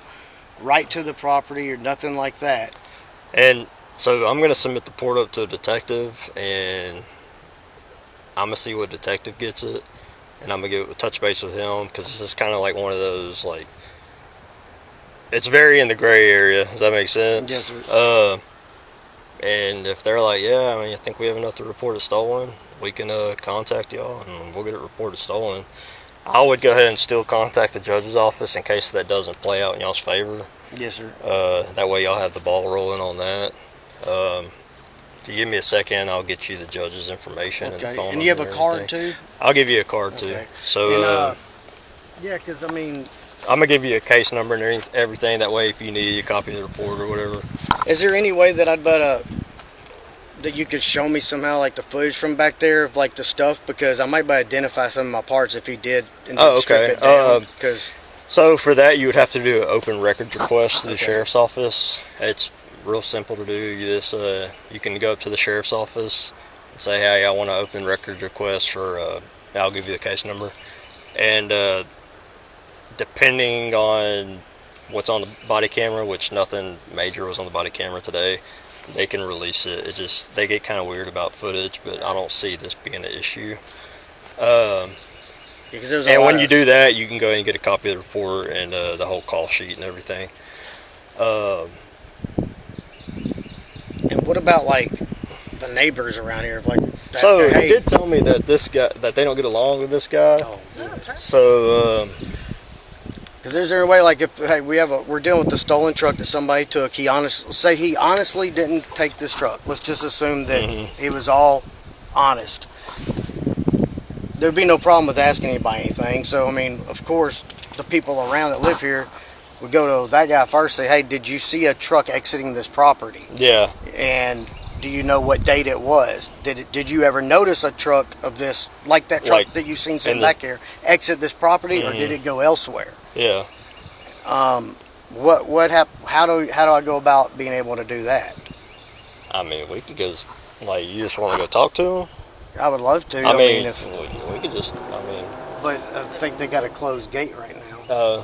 right to the property or nothing like that. And so I'm gonna submit the report up to a detective, and I'm gonna see what detective gets it, and I'm gonna get touch base with him because this is kind of like one of those, like, it's very in the gray area. Does that make sense? Yes, sir. And if they're like, yeah, I mean, I think we have enough to report it stolen, we can contact y'all and we'll get it reported stolen. I would go ahead and still contact the judge's office in case that doesn't play out in y'all's favor. Yes, sir. That way y'all have the ball rolling on that. If you give me a second, I'll get you the judge's information. Okay. And phone And you have a number and card everything. too? I'll give you a card too. Okay. So And, yeah, because I mean, I'm gonna give you a case number and everything. That way, if you need a copy of the report or whatever. is there any way that I'd better that you could show me somehow, like the footage from back there of like the stuff? Because I might be able to identify some of my parts if he did and Oh, strip okay. it down. Because So for that, you would have to do an open records request to the Okay. sheriff's office. It's real simple to do. You just you can go up to the sheriff's office and say, hey, I want an open records request for. I'll give you the case number, and depending on what's on the body camera, which nothing major was on the body camera today, they can release it. It just, they get kind of weird about footage, but I don't see this being an issue. because there's a And lot when of- you do that, you can go ahead and get a copy of the report and the whole call sheet and everything. And what about like the neighbors around here? If like, that's So hey, he did tell me that this guy, that they don't get along with this guy. oh, good. So Because there's any way, like, if hey, we're dealing with the stolen truck that somebody took. He honestly didn't take this truck. Let's just assume that he was all honest. There'd be no problem with asking anybody anything. So I mean, of course, the people around that live here would go to that guy first. Say, hey, did you see a truck exiting this property? yeah, And do you know what date it was? Did you ever notice a truck of this, like that truck Like, that you've seen in sitting the- back here, exit this property, or did it go elsewhere? yeah. What how do I go about being able to do that? I mean, we could go. Like, you just want to go talk to him? I would love to. I mean, if, we could just. I mean, but I think they got a closed gate right now.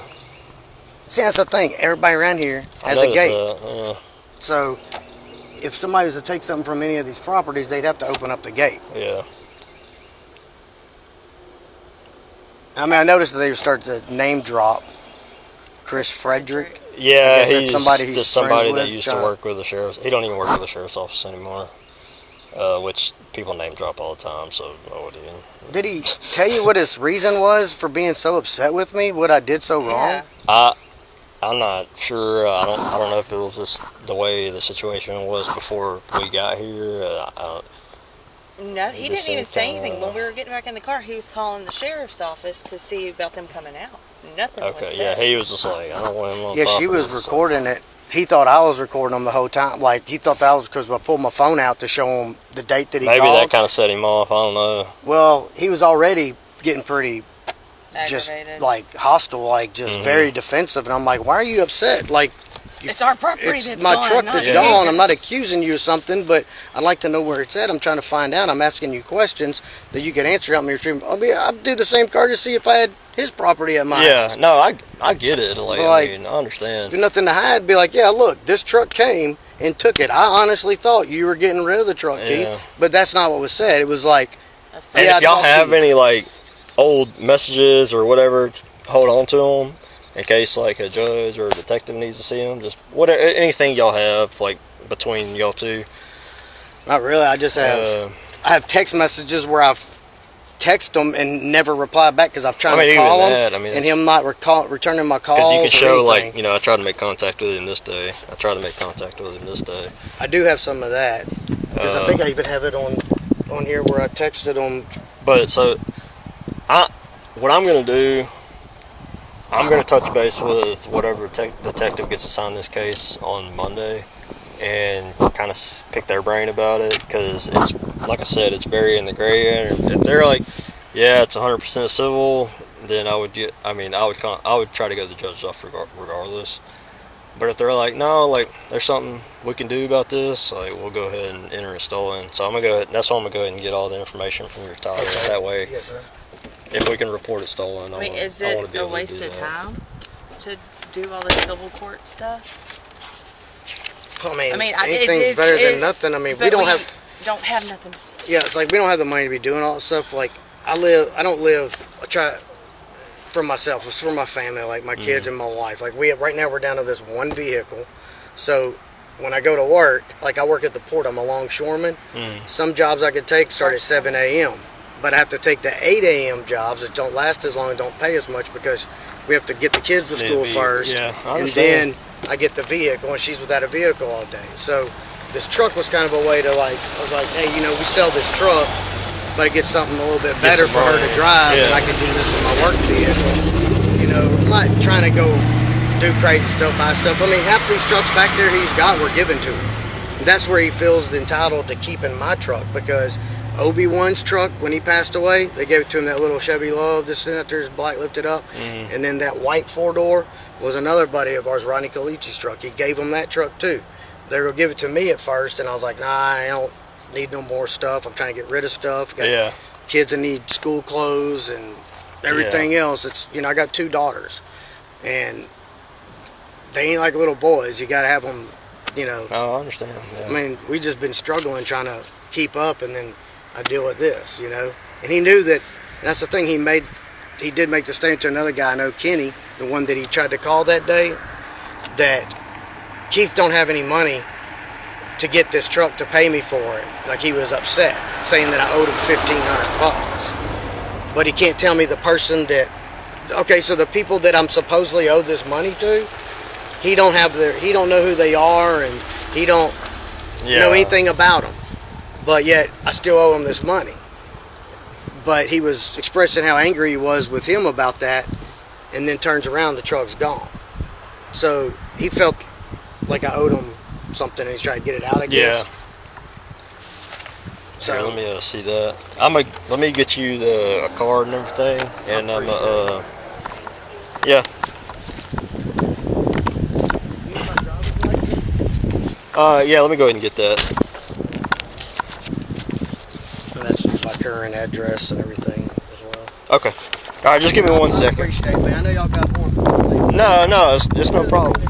See, that's the thing. Everybody around here has a gate. So if somebody was to take something from any of these properties, they'd have to open up the gate. Yeah. I mean, I noticed that they start to name drop Chris Frederick. Yeah, I guess that's he's somebody he's just somebody friends that with, used to John. work with the sheriff's. He don't even work with the sheriff's office anymore. Which people name drop all the time, so I would even. Did he tell you what his reason was for being so upset with me? What I did so wrong? Yeah. I'm not sure. I don't know if it was just the way the situation was before we got here. No, he It didn't just even seemed say kinda- anything. When we were getting back in the car, he was calling the sheriff's office to see about them coming out. Nothing was Okay, said. yeah, he was just like, I don't want him on Yeah, top she of was us, so- recording it. He thought I was recording him the whole time. Like, he thought that was because I pulled my phone out to show him the date that he Maybe called. that kind of set him off. I don't know. Well, he was already getting pretty just Aggravated. like hostile, like just very defensive. And I'm like, why are you upset? Like, It's our property it's that's my gone, truck not that's you. gone. I'm not accusing you of something, but I'd like to know where it's at. I'm trying to find out. I'm asking you questions that you can answer. Help me retrieve. I'd do the same courtesy if I had his property at my house. Yeah, no, I get it. Like, Like, I mean, I understand. If you nothing to hide, be like, yeah, look, this truck came and took it. I honestly thought you were getting rid of the truck, Yeah. Keith, but that's not what was said. It was like, And yeah, if y'all I talked have to you. any like old messages or whatever, hold on to them in case like a judge or a detective needs to see them. Just whatever, anything y'all have like between y'all two. not really. I just have I have text messages where I've texted them and never replied back because I've tried I mean, to even call him that, I mean, and him not returning my calls. Because you can show or like, anything. you know, I tried to make contact with him this day. I tried to make contact with him this day. I do have some of that because I think I even have it on here where I texted him. But so, what I'm gonna do, I'm gonna touch base with whatever detective gets assigned this case on Monday, and kind of pick their brain about it. Because it's like I said, it's very in the gray area. If they're like, yeah, it's 100% civil, then I would get. I mean, I would try to go to the judge's office regardless. But if they're like, no, like there's something we can do about this, like we'll go ahead and enter it stolen. So I'm gonna go ahead. That's why I'm gonna go ahead and get all the information from your tire. Okay. That way, Yes, sir. if we can report it stolen, I mean, is I wanna it be a able to waste do of that. time to do all this civil court stuff? I mean, it anything's is- better it- than nothing. I mean, but we don't have. don't have nothing. Yeah, it's like we don't have the money to be doing all that stuff. Like I don't live. I try for myself. It's for my family, like my kids and my wife. Like right now we're down to this one vehicle. So when I go to work, like I work at the port, I'm a longshoreman. Some jobs I could take start at 7 a.m. But I have to take the 8 a.m. jobs that don't last as long and don't pay as much because we have to get the kids to school first. Yeah, I and understand. then I get the vehicle, and she's without a vehicle all day. So this truck was kind of a way to I was like, hey, we sell this truck, but I get something a little bit better for her to drive, and I can do this in my work vehicle. I'm not trying to go do crazy stuff, buy stuff. I mean, half these trucks back there he's got were given to him. And that's where he feels entitled to keeping my truck, because Obi-Wan's truck, when he passed away, they gave it to him, that little Chevy Love, this Senator's black lifted up, and then that white four-door was another buddy of ours, Rodney Calichi's truck. He gave him that truck too. They were going to give it to me at first, and I was like, nah, I don't need no more stuff. I'm trying to get rid of stuff. Got kids that need school clothes and everything else. It's I got 2 daughters, and they ain't like little boys. You got to have them, Oh, I understand. Yeah. I mean, we just been struggling trying to keep up, and then I deal with this, And he knew that. That's the thing. He did make the statement to another guy I know, Kenny, the one that he tried to call that day, that Keith don't have any money to get this truck to pay me for it. Like, he was upset, saying that I owed him $1,500. But he can't tell me the person that. Okay, so the people that I'm supposedly owe this money to, he don't know who they are, and he don't know anything about them. But yet I still owe him this money. But he was expressing how angry he was with him about that, and then turns around, the truck's gone. So he felt like I owed him something, and he's trying to get it out, I guess. Yeah. So Here, let me see that. Let me get you a card and everything, and yeah. Yeah, let me go ahead and get that. And that's my current address and everything as well. Okay. All right, just give me 1 second. I appreciate it, man. I know y'all got more. No, it's no problem.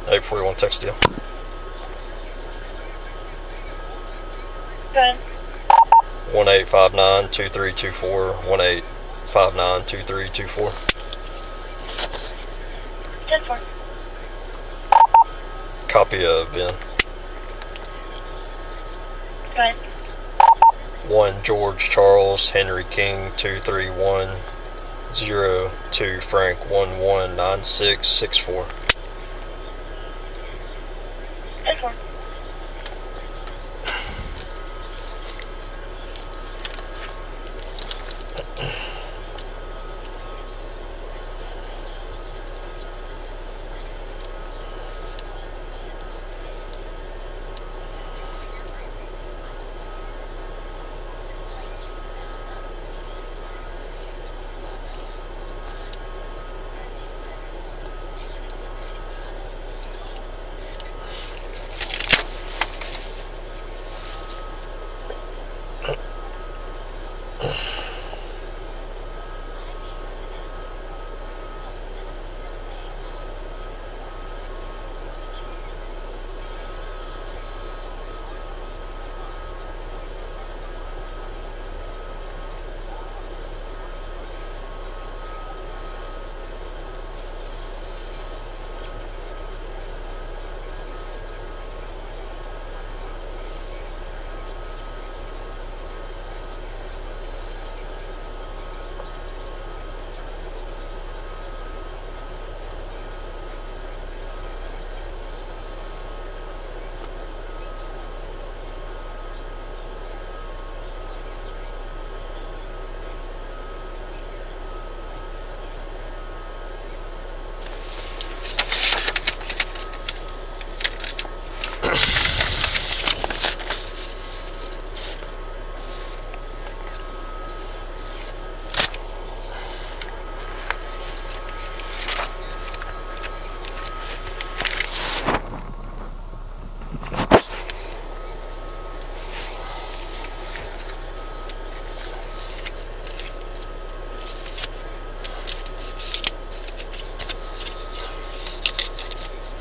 Hey, before you want to text you. Good. 1-859-2324. 1-859-2324. 10-4. Copy of Ben. Good. 1 George Charles Henry King 23102 Frank 119664. 10-4.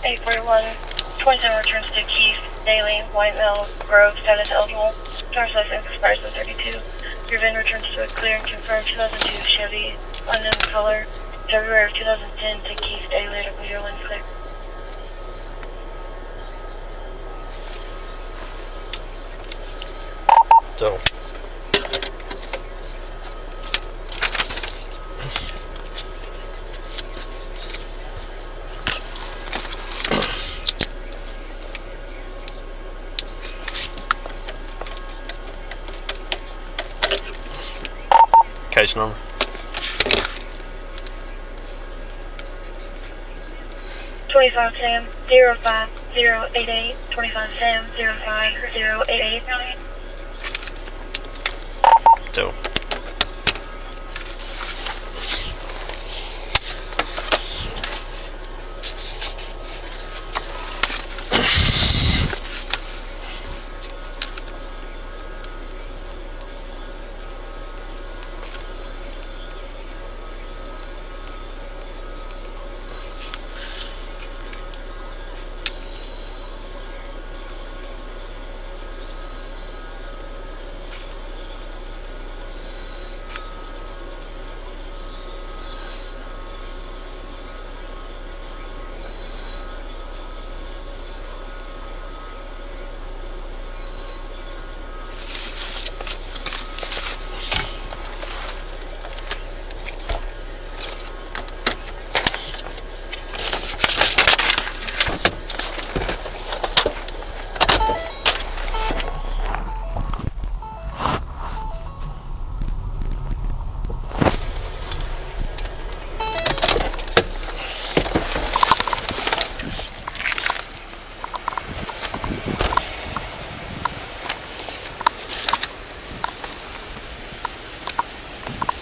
841. 27 returns to Keith, Daly, White Mill, Grove, status eligible. Driver's license expires in 32. Your VIN returns to a clear and confirmed 2002 Chevy, unknown color, February of 2010 to Keith, Daly, at Revere Ln Vidor. So, case number. Sam 05088. 25 Sam 05088. So,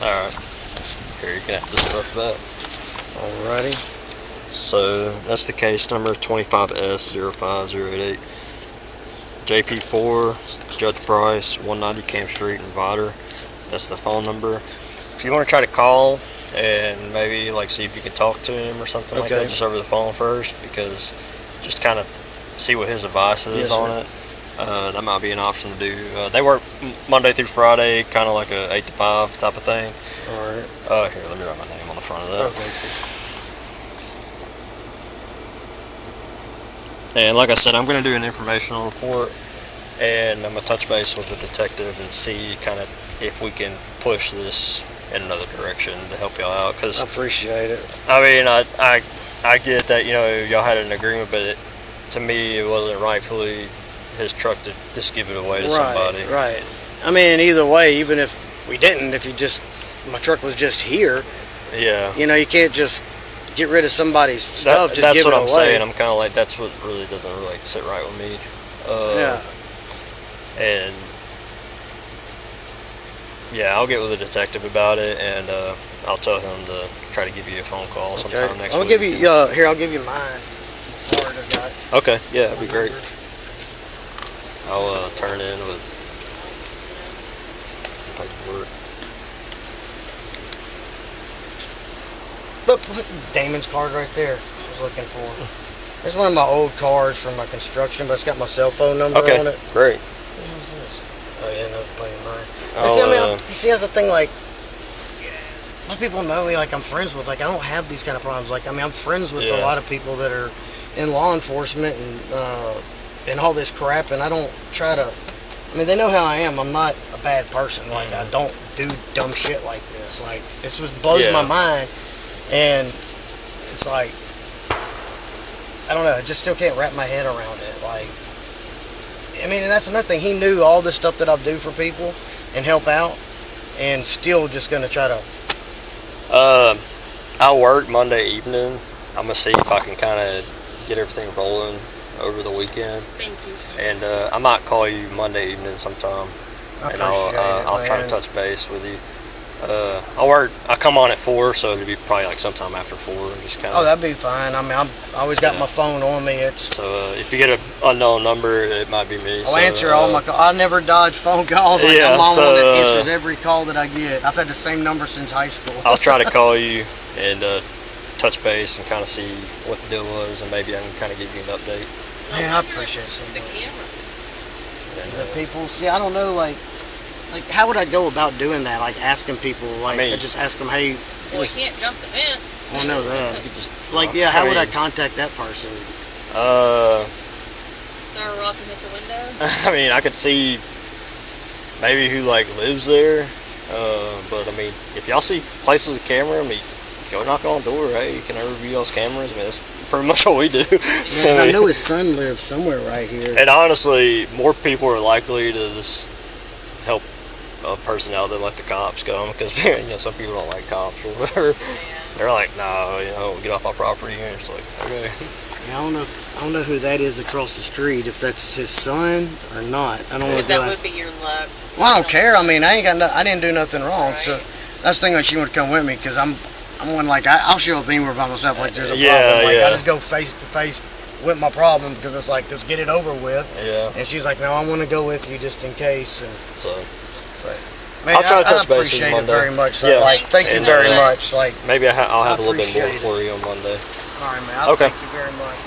alright. Here, you can have this stuff back. Alrighty. So, that's the case number 25S05088. JP4, Judge Price, 190 Camp Street in Vidor. That's the phone number. If you want to try to call and maybe like see if you can talk to him or something like Okay. that, just over the phone first, because just kind of see what his advice is Yes, on sir. it. That might be an option to do. They work Monday through Friday, kind of like a 8 to 5 type of thing. Alright. Here, let me write my name on the front of that. Okay. And like I said, I'm going to do an informational report, and I'm going to touch base with the detective and see kind of if we can push this in another direction to help y'all out. I Because appreciate it. I mean, I get that, you know, y'all had an agreement, but to me, it wasn't rightfully his truck to just give it away to somebody. Right. I mean, either way, even if we didn't, if my truck was just here, Yeah. you know, you can't just get rid of somebody's stuff, just that's give what it I'm away. saying. I'm kind of like, that's what really doesn't really sit right with me. Yeah. And yeah, I'll get with the detective about it, and I'll tell him to try to give you a phone call sometime next I'll week. give you, here, I'll give you mine. Card I got. Okay, yeah, that'd be great. I'll turn in with paperwork. Look, Damon's card right there. I was looking for. It's one of my old cards from my construction, but it's got my cell phone number Okay, on it. great. What was this? Oh yeah, no, playing mine. I'll, See, I mean, see, that's the thing. Like, my people know me. Like, I'm friends with. Like, I don't have these kind of problems. Like, I mean, I'm friends with a Yeah. lot of people that are in law enforcement and all this crap. And I don't try to. I mean, they know how I am. I'm not a bad person. Like, I don't do dumb shit like this. Like, this just blows Yeah. my mind. And it's like, I don't know. I just still can't wrap my head around it. Like, I mean, and that's another thing. He knew all the stuff that I do for people and help out, and still just gonna try to. I'll work Monday evening. I'm gonna see if I can kind of get everything rolling over the weekend, Thank you, sir. and I might call you Monday evening sometime, I and appreciate it, I'll try to man. touch base with you. I come on at 4, so it'll be probably like sometime after 4, just kind Oh, of. that'd be fine. I mean, I always got Yeah. my phone on me. It's. So if you get an unknown number, it might be me. I'll so, answer all my calls. I never dodge phone calls. Like, Yeah, I'm on so, one that answers every call that I get. I've had the same number since high school. I'll try to call you and touch base and kind of see what the deal was, and maybe I can kind of give you an update. Man, I appreciate it so The much. cameras. And, The people, see, I don't know, like how would I go about doing that? Like asking people, like I mean- I just ask them, hey, Well, he can't jump the fence. I know that. you just, Like, yeah, how would I mean, contact that person? Throw a rock and hit the window. I mean, I could see maybe who like lives there, but I mean, if y'all see places with camera, I mean, go knock on the door. Hey, can I review y'all's cameras? I mean, that's pretty much what we do. Because I know his son lives somewhere right here. And honestly, more people are likely to just help a person out than let the cops come, because some people don't like cops or whatever. They're like, no, get off my property. And it's like, okay. Yeah, I don't know who that is across the street. If that's his son or not, I don't know. That would be your luck. Well, I don't care. I mean, I didn't do nothing wrong. So that's the thing. Like, she would come with me because I'm one like I'll show up anywhere by myself. Like there's a problem. Like I just go face to face with my problem because it's like let's get it over with. Yeah. And she's like, no, I want to go with you just in case. And So man, I'll try to touch I base with you appreciate it Monday. very much. So, Yeah. like, thank you And, very much. Like, maybe I'll have a little bit more appreciate it. for you on Monday. all right, man. Okay. Thank you very much.